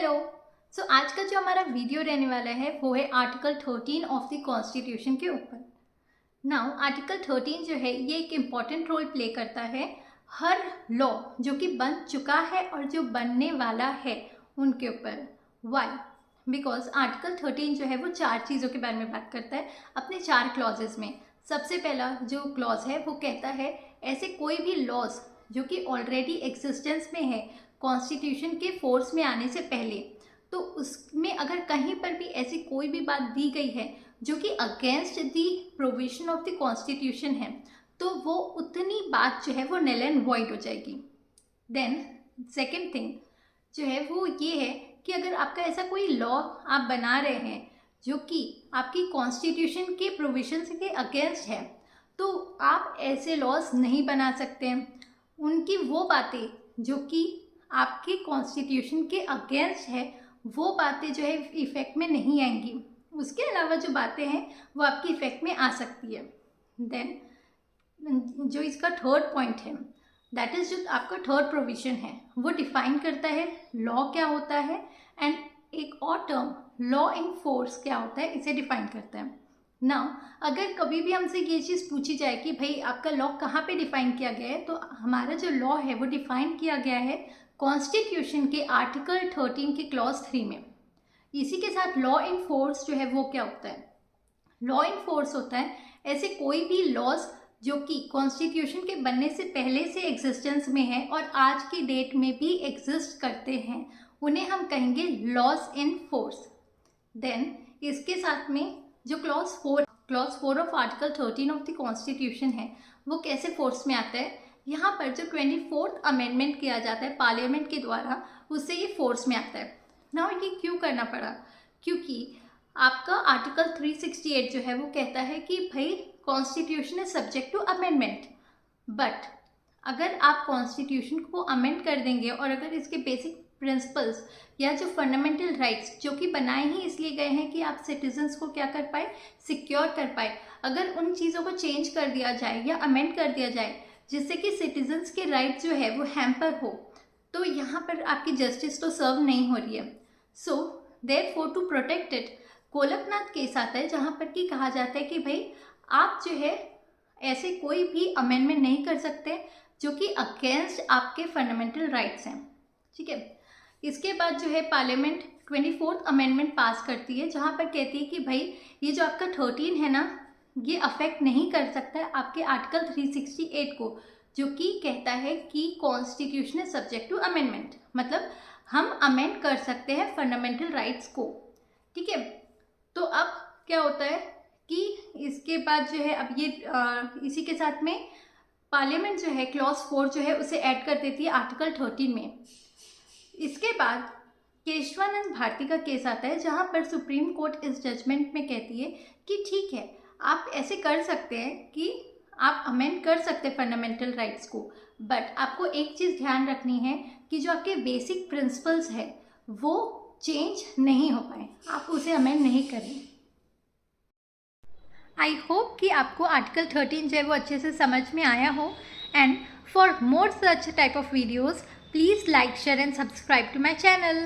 Hello. आज का जो हमारा वीडियो रहने वाला है वो है आर्टिकल 13 ऑफ द कॉन्स्टिट्यूशन के ऊपर। नाउ आर्टिकल 13 जो है ये एक इम्पॉर्टेंट रोल प्ले करता है हर लॉ जो कि बन चुका है और जो बनने वाला है उनके ऊपर। वाई? बिकॉज आर्टिकल 13 जो है वो 4 चीज़ों के बारे में बात करता है अपने 4 क्लॉजेस में। सबसे पहला जो क्लॉज है वो कहता है ऐसे कोई भी लॉज जो कि ऑलरेडी एग्जिस्टेंस में है कॉन्स्टिट्यूशन के फोर्स में आने से पहले, तो उसमें अगर कहीं पर भी ऐसी कोई भी बात दी गई है जो कि against the provision of the constitution है, तो वो उतनी बात जो है वो नल एंड वॉइड हो जाएगी। देन सेकेंड थिंग जो है वो ये है कि अगर आपका ऐसा कोई लॉ आप बना रहे हैं जो कि आपकी कॉन्स्टिट्यूशन के प्रोविजन के अगेंस्ट है, तो आप ऐसे लॉज नहीं बना सकते। उनकी वो बातें जो कि आपके कॉन्स्टिट्यूशन के अगेंस्ट है वो बातें जो है इफेक्ट में नहीं आएंगी। उसके अलावा जो बातें हैं वो आपकी इफेक्ट में आ सकती है। देन जो इसका थर्ड पॉइंट है दैट इज़ जो आपका थर्ड प्रोविजन है वो डिफाइन करता है लॉ क्या होता है, एंड एक और टर्म लॉ इन फोर्स क्या होता है इसे डिफाइन करता है। नाउ अगर कभी भी हमसे ये चीज़ पूछी जाए कि भाई आपका लॉ कहाँ पे डिफाइन किया गया है, तो हमारा जो लॉ है वो डिफाइन किया गया है कॉन्स्टिट्यूशन के आर्टिकल 13 के क्लॉज 3 में। इसी के साथ लॉ इन फोर्स जो है वो क्या होता है? लॉ इन फोर्स होता है ऐसे कोई भी लॉज जो कि कॉन्स्टिट्यूशन के बनने से पहले से एग्जिस्टेंस में है और आज की डेट में भी एग्जिस्ट करते हैं, उन्हें हम कहेंगे लॉज इन फोर्स। देन इसके साथ में जो clause 4 of article 13 of the constitution है वो कैसे फोर्स में आता है? यहाँ पर जो 24th अमेंडमेंट किया जाता है पार्लियामेंट के द्वारा, उससे ये फोर्स में आता है। नाउ ये क्यों करना पड़ा? क्योंकि आपका आर्टिकल 368 जो है वो कहता है कि भाई constitution is subject to amendment, but अगर आप कॉन्स्टिट्यूशन को अमेंड कर देंगे और अगर इसके बेसिक प्रिंसिपल्स या जो फंडामेंटल राइट्स जो कि बनाए ही इसलिए गए हैं कि आप सिटीजन्स को क्या कर पाए, सिक्योर कर पाए, अगर उन चीज़ों को चेंज कर दिया जाए या अमेंड कर दिया जाए जिससे कि सिटीजन्स के राइट जो है वो हैम्पर हो, तो यहाँ पर आपकी जस्टिस तो सर्व नहीं हो रही है। So therefore to protect it Golaknath case आता है जहाँ पर कि कहा जाता है कि भाई आप जो है ऐसे कोई भी अमेंडमेंट नहीं कर सकते जो कि अगेंस्ट आपके फंडामेंटल राइट्स हैं। ठीक है, इसके बाद जो है पार्लियामेंट 24th अमेंडमेंट पास करती है जहाँ पर कहती है कि भाई ये जो आपका 13 है ना, ये अफेक्ट नहीं कर सकता है आपके आर्टिकल 368 को, जो कि कहता है कि constitution is subject to amendment, मतलब हम अमेंड कर सकते हैं फंडामेंटल राइट्स को। ठीक है, तो अब क्या होता है कि इसके बाद जो है अब ये इसी के साथ में पार्लियामेंट जो है क्लॉज 4 जो है उसे ऐड कर देती है आर्टिकल 13 में। इसके बाद केशवानंद भारती का केस आता है जहाँ पर सुप्रीम कोर्ट इस जजमेंट में कहती है कि ठीक है आप ऐसे कर सकते हैं कि आप अमेंड कर सकते हैं फंडामेंटल राइट्स को, बट आपको एक चीज़ ध्यान रखनी है कि जो आपके बेसिक प्रिंसिपल्स है वो चेंज नहीं हो पाए, आप उसे अमेंड नहीं करें। आई होप कि आपको आर्टिकल 13 जो है वो अच्छे से समझ में आया हो, and for more such type of videos please like, share and subscribe to my channel.